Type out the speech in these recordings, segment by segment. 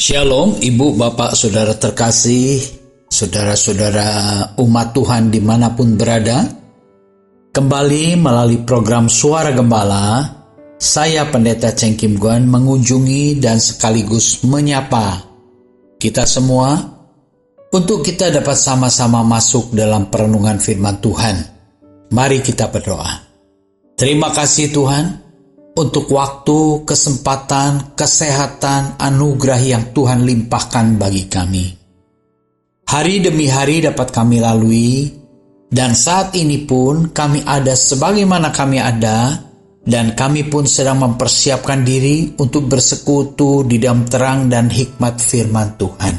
Shalom, Ibu, Bapak, Saudara terkasih, Saudara-saudara umat Tuhan dimanapun berada. Kembali melalui program Suara Gembala, saya Pendeta Cheng Kim Guan mengunjungi dan sekaligus menyapa kita semua untuk kita dapat sama-sama masuk dalam perenungan firman Tuhan. Mari kita berdoa. Terima kasih Tuhan untuk waktu, kesempatan, kesehatan, anugerah yang Tuhan limpahkan bagi kami. Hari demi hari dapat kami lalui, dan saat ini pun kami ada sebagaimana kami ada, dan kami pun sedang mempersiapkan diri untuk bersekutu di dalam terang dan hikmat firman Tuhan.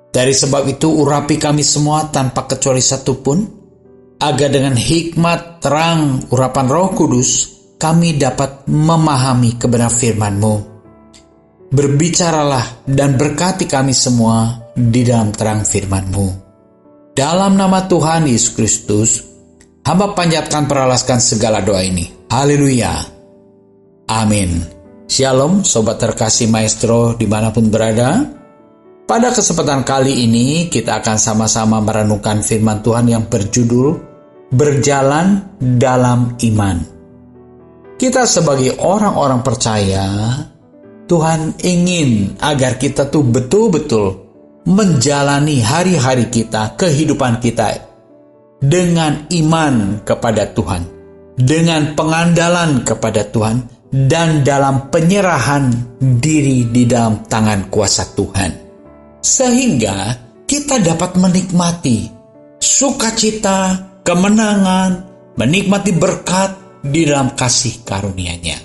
Dari sebab itu urapi kami semua tanpa kecuali satupun, agar dengan hikmat, terang, urapan Roh Kudus, kami dapat memahami kebenaran firman-Mu. Berbicaralah dan berkati kami semua di dalam terang firman-Mu. Dalam nama Tuhan Yesus Kristus, hamba panjatkan peralaskan segala doa ini. Haleluya. Amin. Shalom, sobat terkasih maestro dimanapun berada. Pada kesempatan kali ini, kita akan sama-sama merenungkan firman Tuhan yang berjudul Berjalan dalam Iman. Kita sebagai orang-orang percaya, Tuhan ingin agar kita tuh betul-betul menjalani hari-hari kita, kehidupan kita dengan iman kepada Tuhan, dengan pengandalan kepada Tuhan, dan dalam penyerahan diri di dalam tangan kuasa Tuhan. Sehingga kita dapat menikmati sukacita, kemenangan, menikmati berkat, di dalam kasih karunia-Nya.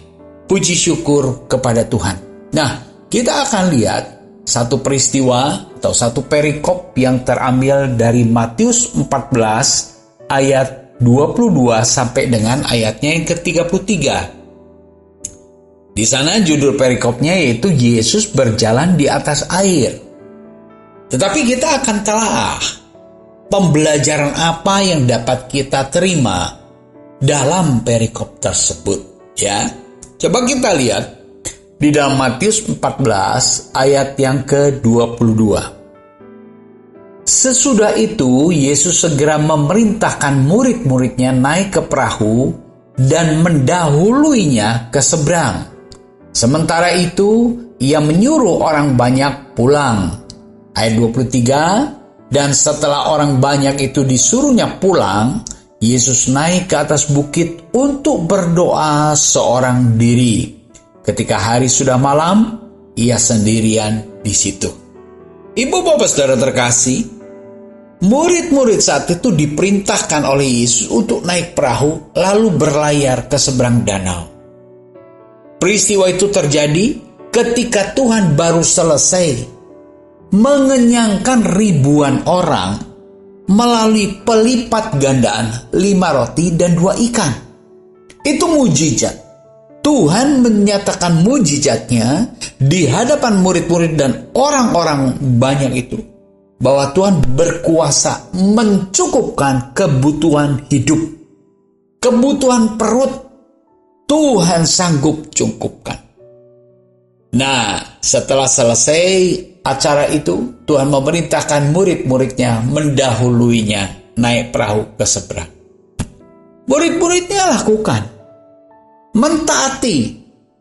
Puji syukur kepada Tuhan. Nah, kita akan lihat satu peristiwa atau satu perikop yang terambil dari Matius 14 ayat 22 sampai dengan ayatnya yang ke-33. Di sana judul perikopnya yaitu Yesus berjalan di atas air. Tetapi kita akan telah pembelajaran apa yang dapat kita terima dalam perikop tersebut, ya. Coba kita lihat di dalam Matius 14 ayat yang ke-22. Sesudah itu Yesus segera memerintahkan murid-muridnya naik ke perahu dan mendahuluinya ke seberang. Sementara itu ia menyuruh orang banyak pulang. Ayat 23, dan setelah orang banyak itu disuruhnya pulang, Yesus naik ke atas bukit untuk berdoa seorang diri. Ketika hari sudah malam, ia sendirian di situ. Ibu bapak saudara terkasih, murid-murid saat itu diperintahkan oleh Yesus untuk naik perahu lalu berlayar ke seberang danau. Peristiwa itu terjadi ketika Tuhan baru selesai mengenyangkan ribuan orang melalui pelipat gandaan 5 roti dan 2 ikan. Itu mujizat. Tuhan menyatakan mujizatnya di hadapan murid-murid dan orang-orang banyak itu, bahwa Tuhan berkuasa mencukupkan kebutuhan hidup. Kebutuhan perut Tuhan sanggup cukupkan. Nah, setelah selesai acara itu, Tuhan memerintahkan murid-muridnya mendahuluinya naik perahu ke seberang. Murid-muridnya lakukan, mentaati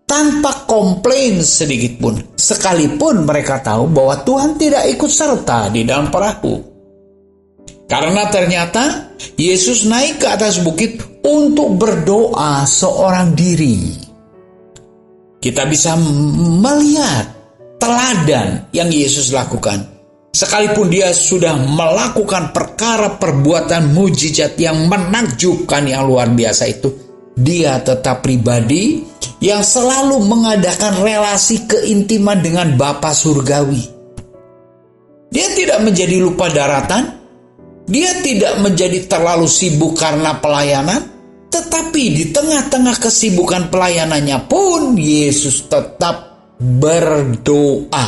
tanpa komplain sedikit pun, sekalipun mereka tahu bahwa Tuhan tidak ikut serta di dalam perahu. Karena ternyata Yesus naik ke atas bukit untuk berdoa seorang diri. Kita bisa melihat teladan yang Yesus lakukan. Sekalipun dia sudah melakukan perkara perbuatan mujizat yang menakjubkan yang luar biasa itu, dia tetap pribadi yang selalu mengadakan relasi keintiman dengan Bapa Surgawi. Dia tidak menjadi lupa daratan, dia tidak menjadi terlalu sibuk karena pelayanan, tetapi di tengah-tengah kesibukan pelayanannya pun Yesus tetap berdoa,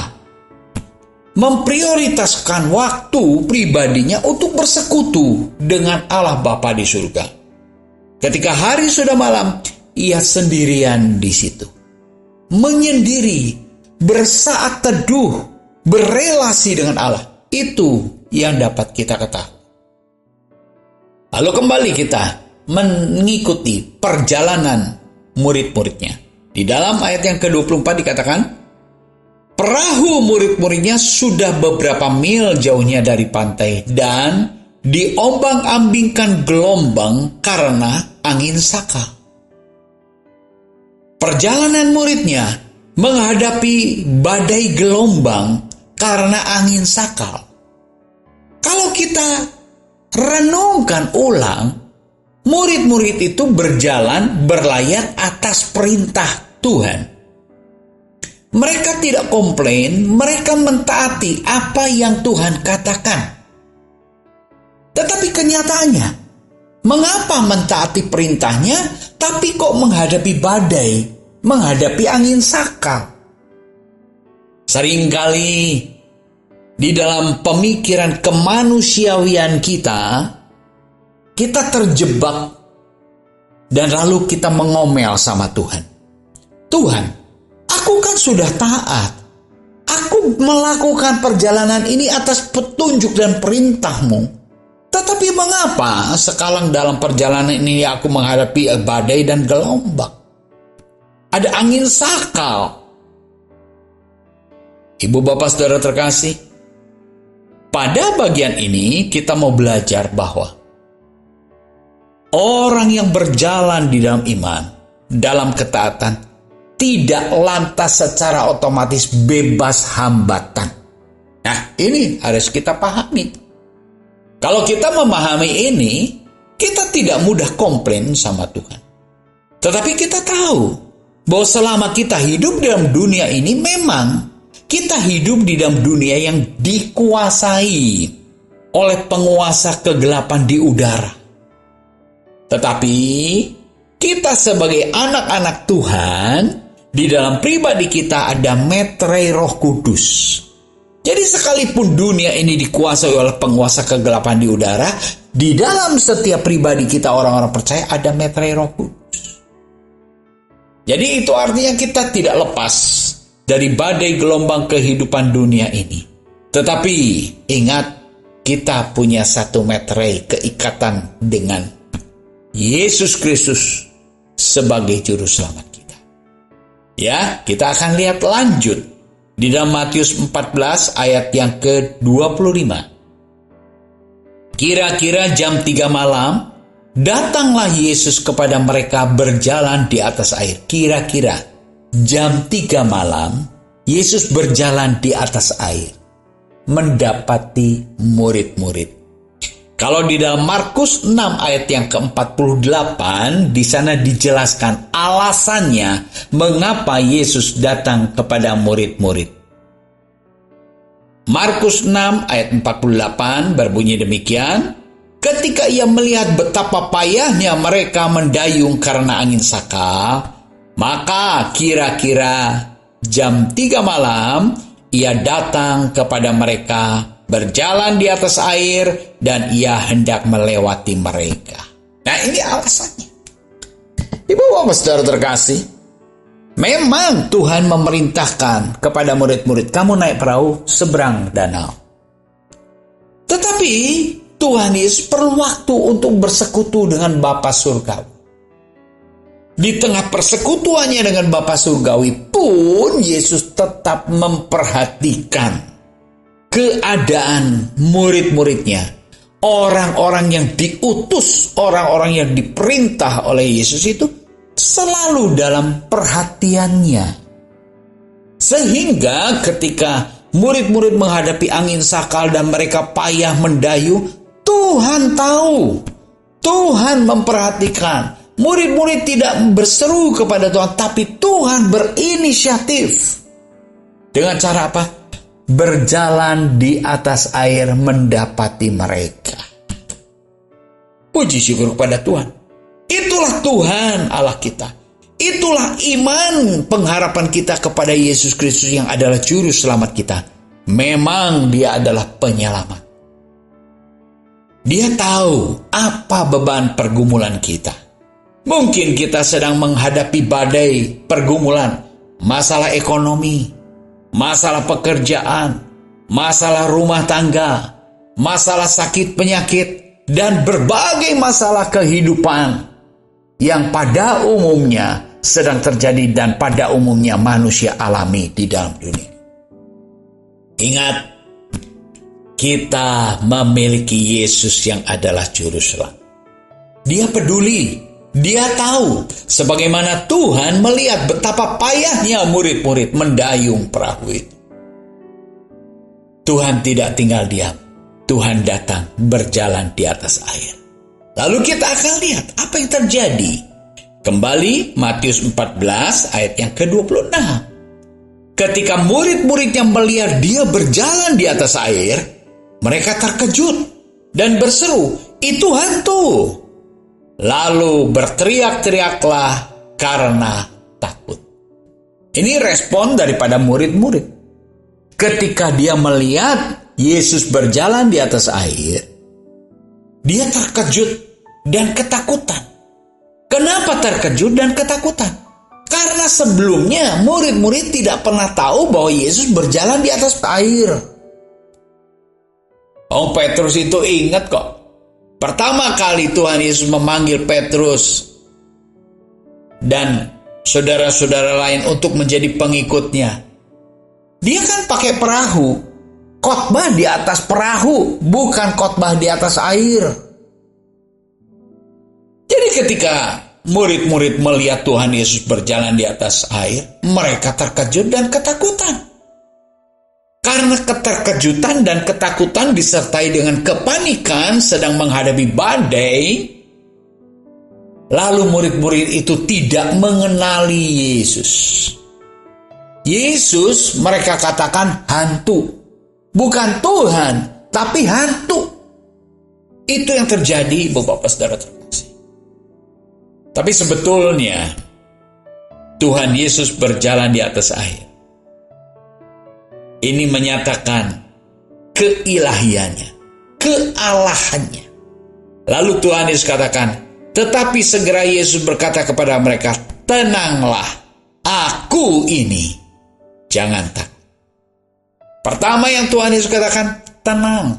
memprioritaskan waktu pribadinya untuk bersekutu dengan Allah Bapa di surga. Ketika hari sudah malam, ia sendirian di situ, menyendiri, bersaat teduh berelasi dengan Allah. Itu yang dapat kita ketahui. Lalu kembali kita mengikuti perjalanan murid-muridnya. Di dalam ayat yang ke-24 dikatakan, perahu murid-muridnya sudah beberapa mil jauhnya dari pantai dan diombang-ambingkan gelombang karena angin sakal. Perjalanan muridnya menghadapi badai gelombang karena angin sakal. Kalau kita renungkan ulang, murid-murid itu berjalan berlayar atas perintah Tuhan. Mereka tidak komplain, mereka mentaati apa yang Tuhan katakan. Tetapi kenyataannya, mengapa mentaati perintahnya, tapi kok menghadapi badai, menghadapi angin sakal? Seringkali di dalam pemikiran kemanusiawian kita terjebak dan lalu kita mengomel sama Tuhan. Tuhan, aku kan sudah taat. Aku melakukan perjalanan ini atas petunjuk dan perintah-Mu. Tetapi mengapa sekarang dalam perjalanan ini aku menghadapi badai dan gelombang? Ada angin sakal. Ibu bapak saudara terkasih, pada bagian ini kita mau belajar bahwa orang yang berjalan di dalam iman, dalam ketaatan, tidak lantas secara otomatis bebas hambatan. Nah, ini harus kita pahami. Kalau kita memahami ini, kita tidak mudah komplain sama Tuhan. Tetapi kita tahu bahwa selama kita hidup dalam dunia ini, memang kita hidup di dalam dunia yang dikuasai oleh penguasa kegelapan di udara. Tetapi kita sebagai anak-anak Tuhan, di dalam pribadi kita ada meterai Roh Kudus. Jadi sekalipun dunia ini dikuasai oleh penguasa kegelapan di udara, di dalam setiap pribadi kita orang-orang percaya ada meterai Roh Kudus. Jadi itu artinya kita tidak lepas dari badai gelombang kehidupan dunia ini. Tetapi ingat, kita punya satu meterai, keikatan dengan Yesus Kristus sebagai juru selamat kita. Ya, kita akan lihat lanjut di dalam Matius 14 ayat yang ke-25. Kira-kira jam 3 malam, datanglah Yesus kepada mereka berjalan di atas air. Kira-kira jam 3 malam, Yesus berjalan di atas air, mendapati murid-murid. Kalau di dalam Markus 6 ayat yang ke-48, di sana dijelaskan alasannya mengapa Yesus datang kepada murid-murid. Markus 6 ayat 48 berbunyi demikian, ketika ia melihat betapa payahnya mereka mendayung karena angin sakal, maka kira-kira jam 3 malam, ia datang kepada mereka, berjalan di atas air, dan ia hendak melewati mereka. Nah, ini alasannya. Ibu bapak saudara terkasih, memang Tuhan memerintahkan kepada murid-murid, kamu naik perahu seberang danau. Tetapi Tuhan Yesus perlu waktu untuk bersekutu dengan Bapa Surgawi. Di tengah persekutuannya dengan Bapa Surgawi pun, Yesus tetap memperhatikan keadaan murid-muridnya. Orang-orang yang diutus, orang-orang yang diperintah oleh Yesus itu selalu dalam perhatiannya. Sehingga ketika murid-murid menghadapi angin sakal dan mereka payah mendayung, Tuhan tahu, Tuhan memperhatikan. Murid-murid tidak berseru kepada Tuhan, tapi Tuhan berinisiatif. Dengan cara apa? Berjalan di atas air mendapati mereka. Puji syukur kepada Tuhan. Itulah Tuhan Allah kita. Itulah iman pengharapan kita kepada Yesus Kristus yang adalah juru selamat kita. Memang Dia adalah penyelamat. Dia tahu apa beban pergumulan kita. Mungkin kita sedang menghadapi badai pergumulan, masalah ekonomi, masalah pekerjaan, masalah rumah tangga, masalah sakit penyakit, dan berbagai masalah kehidupan yang pada umumnya sedang terjadi dan pada umumnya manusia alami di dalam dunia. Ingat, kita memiliki Yesus yang adalah juru selamat. Dia peduli, dia tahu sebagaimana Tuhan melihat betapa payahnya murid-murid mendayung perahu itu. Tuhan tidak tinggal diam. Tuhan datang berjalan di atas air. Lalu kita akan lihat apa yang terjadi. Kembali Matius 14 ayat yang ke-26. Ketika murid-muridnya melihat dia berjalan di atas air, mereka terkejut dan berseru, "Itu hantu!" Lalu berteriak-teriaklah karena takut. Ini respon daripada murid-murid. Ketika dia melihat Yesus berjalan di atas air, dia terkejut dan ketakutan. Kenapa terkejut dan ketakutan? Karena sebelumnya murid-murid tidak pernah tahu bahwa Yesus berjalan di atas air. Petrus itu ingat kok. Pertama kali Tuhan Yesus memanggil Petrus dan saudara-saudara lain untuk menjadi pengikutnya. Dia kan pakai perahu. Khotbah di atas perahu, bukan khotbah di atas air. Jadi ketika murid-murid melihat Tuhan Yesus berjalan di atas air, mereka terkejut dan ketakutan. Karena keterkejutan dan ketakutan disertai dengan kepanikan sedang menghadapi badai, lalu murid-murid itu tidak mengenali Yesus. Yesus mereka katakan hantu. Bukan Tuhan, tapi hantu. Itu yang terjadi, Bapak Saudara terkasih. Tapi sebetulnya Tuhan Yesus berjalan di atas air. Ini menyatakan keilahiannya, kealahannya. Lalu Tuhan Yesus katakan, tetapi segera Yesus berkata kepada mereka, "Tenanglah, aku ini, jangan takut." Pertama yang Tuhan Yesus katakan, tenang.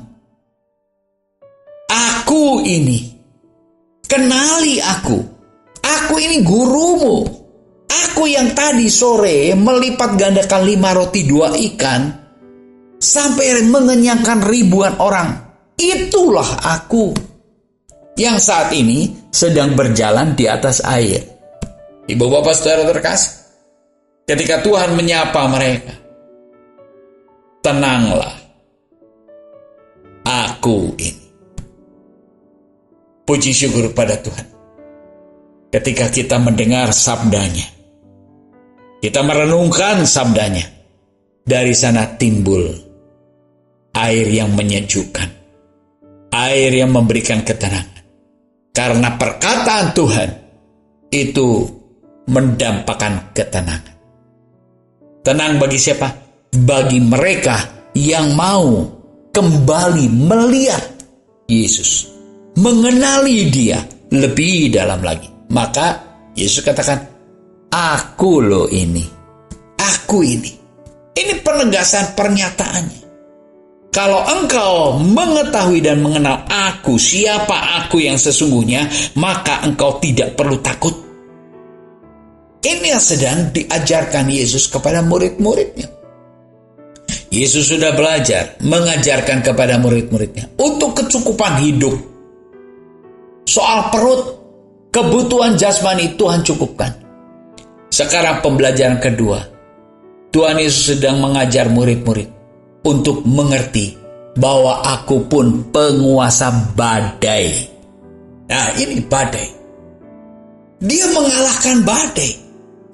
Aku ini, kenali aku. Aku ini gurumu. Aku yang tadi sore melipat gandakan 5 roti 2 ikan sampai mengenyangkan ribuan orang. Itulah aku yang saat ini sedang berjalan di atas air. Ibu bapak saudara terkasih, ketika Tuhan menyapa mereka, tenanglah, aku ini. Puji syukur pada Tuhan. Ketika kita mendengar sabdanya, kita merenungkan sabdanya, dari sana timbul air yang menyejukkan, air yang memberikan ketenangan. Karena perkataan Tuhan itu mendampakkan ketenangan. Tenang bagi siapa? Bagi mereka yang mau kembali melihat Yesus, mengenali Dia lebih dalam lagi. Maka Yesus katakan, aku loh ini, aku ini. Ini penegasan pernyataannya. Kalau engkau mengetahui dan mengenal aku, siapa aku yang sesungguhnya, maka engkau tidak perlu takut. Ini yang sedang diajarkan Yesus kepada murid-muridnya. Yesus sudah belajar mengajarkan kepada murid-muridnya untuk kecukupan hidup. Soal perut, kebutuhan jasmani Tuhan cukupkan. Sekarang pembelajaran kedua. Tuhan Yesus sedang mengajar murid-murid untuk mengerti bahwa aku pun penguasa badai. Nah, ini badai. Dia mengalahkan badai.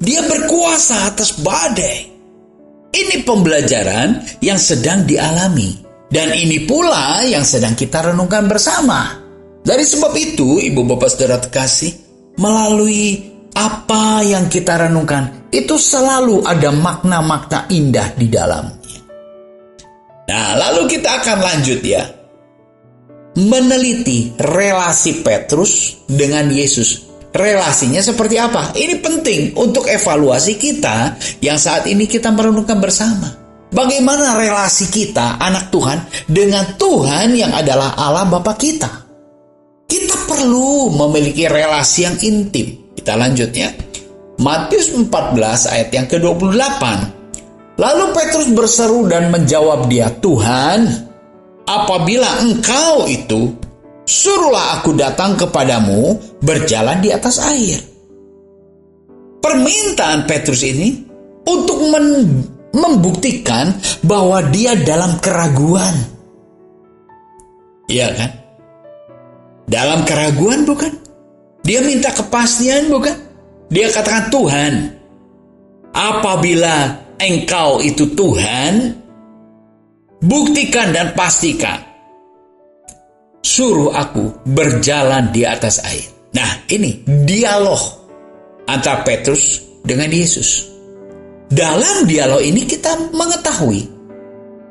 Dia berkuasa atas badai. Ini pembelajaran yang sedang dialami. Dan ini pula yang sedang kita renungkan bersama. Dari sebab itu, ibu bapak saudara terkasih, melalui apa yang kita renungkan, itu selalu ada makna-makna indah di dalamnya. Nah, lalu kita akan lanjut ya. Meneliti relasi Petrus dengan Yesus. Relasinya seperti apa? Ini penting untuk evaluasi kita yang saat ini kita merenungkan bersama. Bagaimana relasi kita, anak Tuhan, dengan Tuhan yang adalah Allah Bapa kita? Kita perlu memiliki relasi yang intim. Kita lanjut ya. Matius 14 ayat yang ke-28. Lalu Petrus berseru dan menjawab dia, Tuhan, apabila engkau itu, suruhlah aku datang kepadamu berjalan di atas air. Permintaan Petrus ini untuk membuktikan bahwa dia dalam keraguan. Iya kan? Dalam keraguan bukan? Dia minta kepastian bukan? Dia katakan, Tuhan, apabila engkau itu Tuhan, buktikan dan pastikan. Suruh aku berjalan di atas air. Nah, ini dialog antara Petrus dengan Yesus. Dalam dialog ini kita mengetahui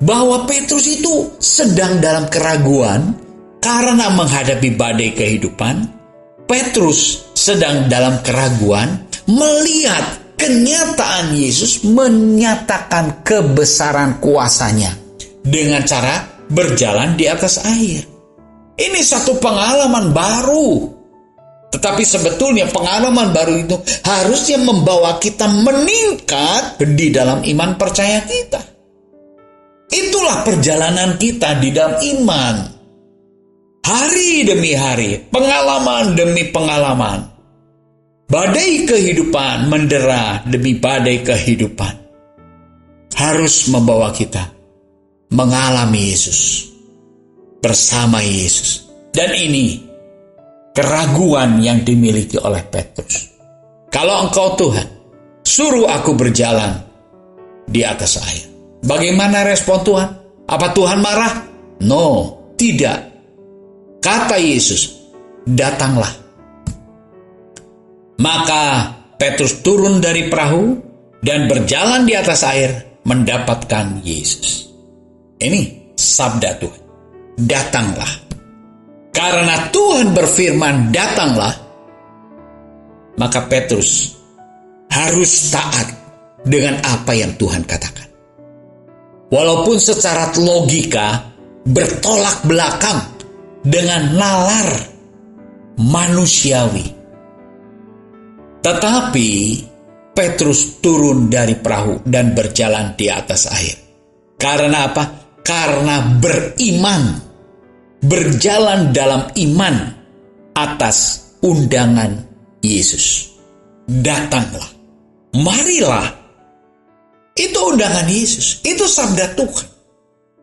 bahwa Petrus itu sedang dalam keraguan karena menghadapi badai kehidupan. Petrus sedang dalam keraguan melihat kenyataan Yesus menyatakan kebesaran kuasanya dengan cara berjalan di atas air. Ini satu pengalaman baru. Tetapi sebetulnya pengalaman baru itu harusnya membawa kita meningkat di dalam iman percaya kita. Itulah perjalanan kita di dalam iman. Hari demi hari, pengalaman demi pengalaman. Badai kehidupan mendera demi badai kehidupan. Harus membawa kita mengalami Yesus. Bersama Yesus. Dan ini keraguan yang dimiliki oleh Petrus. Kalau engkau Tuhan, suruh aku berjalan di atas air. Bagaimana respon Tuhan? Apa Tuhan marah? No, tidak. Kata Yesus, datanglah. Maka Petrus turun dari perahu dan berjalan di atas air mendapatkan Yesus. Ini sabda Tuhan. Datanglah. Karena Tuhan berfirman datanglah, maka Petrus harus taat dengan apa yang Tuhan katakan. Walaupun secara logika bertolak belakang dengan nalar manusiawi. Tetapi Petrus turun dari perahu dan berjalan di atas air. Karena apa? Karena beriman. Berjalan dalam iman atas undangan Yesus. Datanglah. Marilah. Itu undangan Yesus. Itu sabda Tuhan.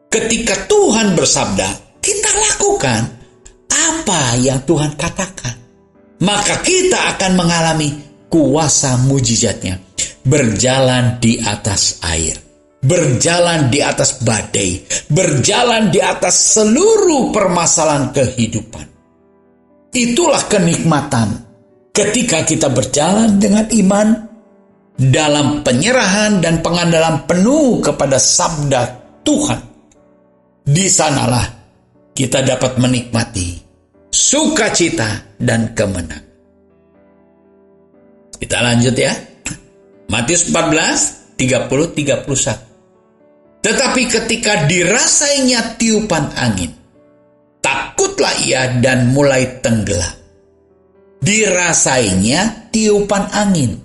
Ketika Tuhan bersabda, kita lakukan apa yang Tuhan katakan. Maka kita akan mengalami kuasa mujizatnya. Berjalan di atas air. Berjalan di atas badai, berjalan di atas seluruh permasalahan kehidupan. Itulah kenikmatan ketika kita berjalan dengan iman dalam penyerahan dan pengandalan penuh kepada sabda Tuhan. Di sanalah kita dapat menikmati sukacita dan kemenangan. Kita lanjut ya. Matius 14 30-31. Tetapi ketika dirasainya tiupan angin, takutlah ia dan mulai tenggelam. Dirasainya tiupan angin.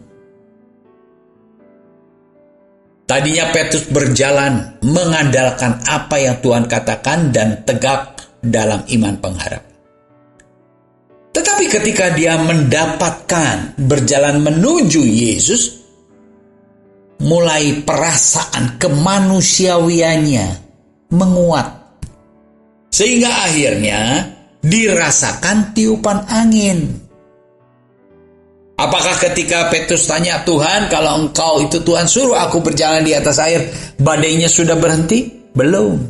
Tadinya Petrus berjalan mengandalkan apa yang Tuhan katakan dan tegak dalam iman pengharap. Tetapi ketika dia mendapatkan berjalan menuju Yesus, mulai perasaan kemanusiawiannya menguat. Sehingga akhirnya dirasakan tiupan angin. Apakah ketika Petrus tanya, Tuhan, kalau engkau itu Tuhan, suruh aku berjalan di atas air, badainya sudah berhenti? Belum.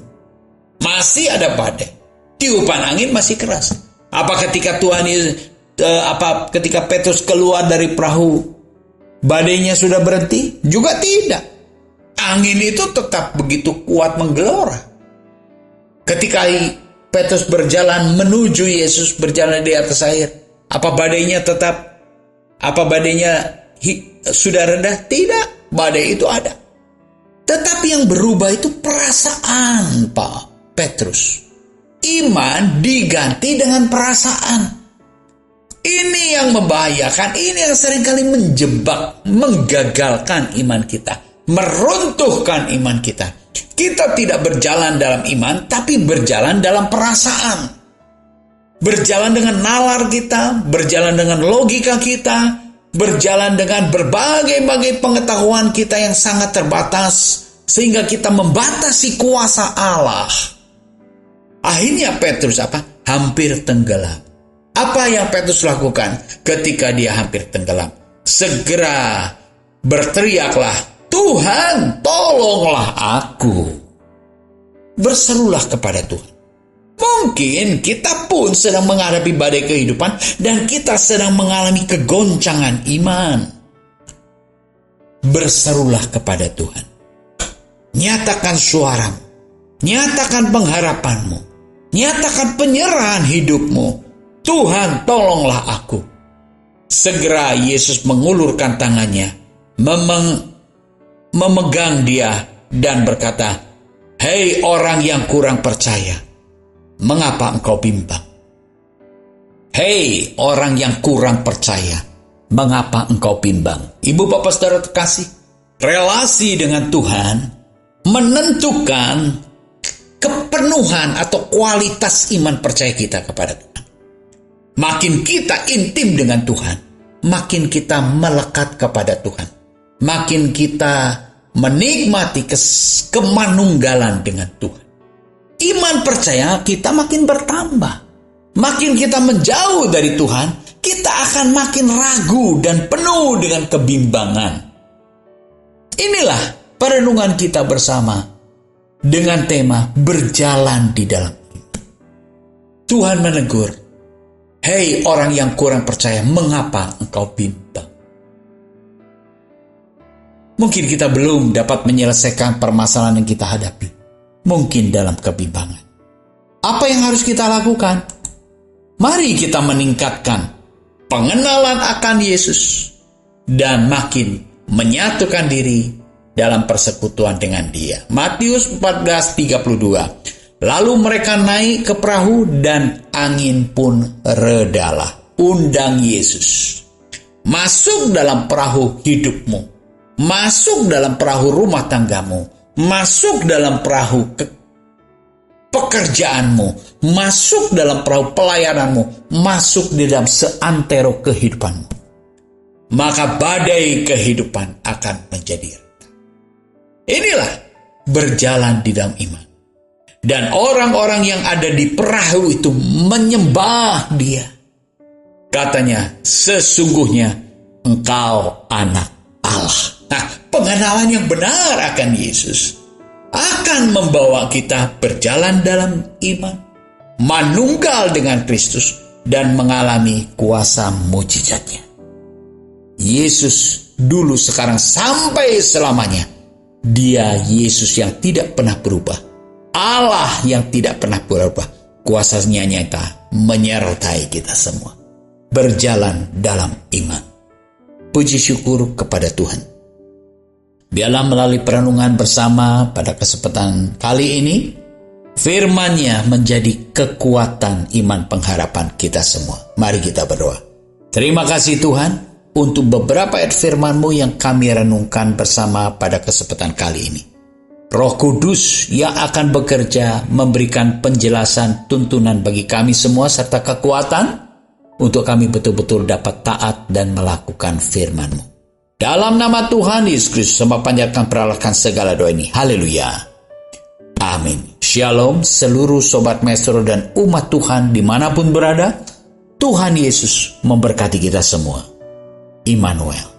Masih ada badai. Tiupan angin masih keras. Apa ketika ketika Petrus keluar dari perahu, badainya sudah berhenti? Juga tidak. Angin itu tetap begitu kuat menggelora. Ketika Petrus berjalan menuju Yesus, berjalan di atas air, apa badainya sudah rendah? Tidak. Badai itu ada. Tetapi yang berubah itu perasaan, Pak Petrus. Iman diganti dengan perasaan. Ini yang membahayakan, ini yang seringkali menjebak, menggagalkan iman kita, meruntuhkan iman kita. Kita tidak berjalan dalam iman, tapi berjalan dalam perasaan. Berjalan dengan nalar kita, berjalan dengan logika kita, berjalan dengan berbagai-bagai pengetahuan kita yang sangat terbatas, sehingga kita membatasi kuasa Allah. Akhirnya Petrus hampir tenggelam. Apa yang Petrus lakukan ketika dia hampir tenggelam? Segera berteriaklah, Tuhan, tolonglah aku. Berserulah kepada Tuhan. Mungkin kita pun sedang menghadapi badai kehidupan dan kita sedang mengalami kegoncangan iman. Berserulah kepada Tuhan. Nyatakan suaramu. Nyatakan pengharapanmu. Nyatakan penyerahan hidupmu. Tuhan, tolonglah aku. Segera Yesus mengulurkan tangannya, memegang dia dan berkata, Hei orang yang kurang percaya, mengapa engkau bimbang? Hei orang yang kurang percaya, mengapa engkau bimbang? Ibu bapak saudara terkasih, relasi dengan Tuhan menentukan kepenuhan atau kualitas iman percaya kita kepada Tuhan. Makin kita intim dengan Tuhan, makin kita melekat kepada Tuhan, makin kita menikmati kemanunggalan dengan Tuhan. Iman percaya kita makin bertambah. Makin kita menjauh dari Tuhan, kita akan makin ragu dan penuh dengan kebimbangan. Inilah perenungan kita bersama dengan tema berjalan di dalam iman. Tuhan menegur, Hei orang yang kurang percaya, mengapa engkau bimbang? Mungkin kita belum dapat menyelesaikan permasalahan yang kita hadapi. Mungkin dalam kebimbangan. Apa yang harus kita lakukan? Mari kita meningkatkan pengenalan akan Yesus dan makin menyatukan diri dalam persekutuan dengan Dia. Matius 14:32. Lalu mereka naik ke perahu dan angin pun redalah. Undang Yesus. Masuk dalam perahu hidupmu. Masuk dalam perahu rumah tanggamu. Masuk dalam perahu pekerjaanmu. Masuk dalam perahu pelayananmu. Masuk di dalam seantero kehidupanmu. Maka badai kehidupan akan menjadi reda. Inilah berjalan di dalam iman. Dan orang-orang yang ada di perahu itu menyembah Dia. Katanya, sesungguhnya engkau anak Allah. Nah, pengenalan yang benar akan Yesus akan membawa kita berjalan dalam iman, manunggal dengan Kristus, dan mengalami kuasa mujizatnya. Yesus dulu, sekarang, sampai selamanya. Dia Yesus yang tidak pernah berubah. Allah yang tidak pernah berubah. Kuasanya nyata menyertai kita semua. Berjalan dalam iman. Puji syukur kepada Tuhan. Biarlah melalui perenungan bersama pada kesempatan kali ini, firman-Nya menjadi kekuatan iman pengharapan kita semua. Mari kita berdoa. Terima kasih Tuhan untuk beberapa ayat firman-Mu yang kami renungkan bersama pada kesempatan kali ini. Roh Kudus yang akan bekerja memberikan penjelasan tuntunan bagi kami semua serta kekuatan untuk kami betul-betul dapat taat dan melakukan firman-Mu. Dalam nama Tuhan Yesus Kristus, sembah panjatkan peralahkan segala doa ini. Haleluya. Amin. Shalom seluruh Sobat Maestro dan umat Tuhan dimanapun berada. Tuhan Yesus memberkati kita semua. Immanuel.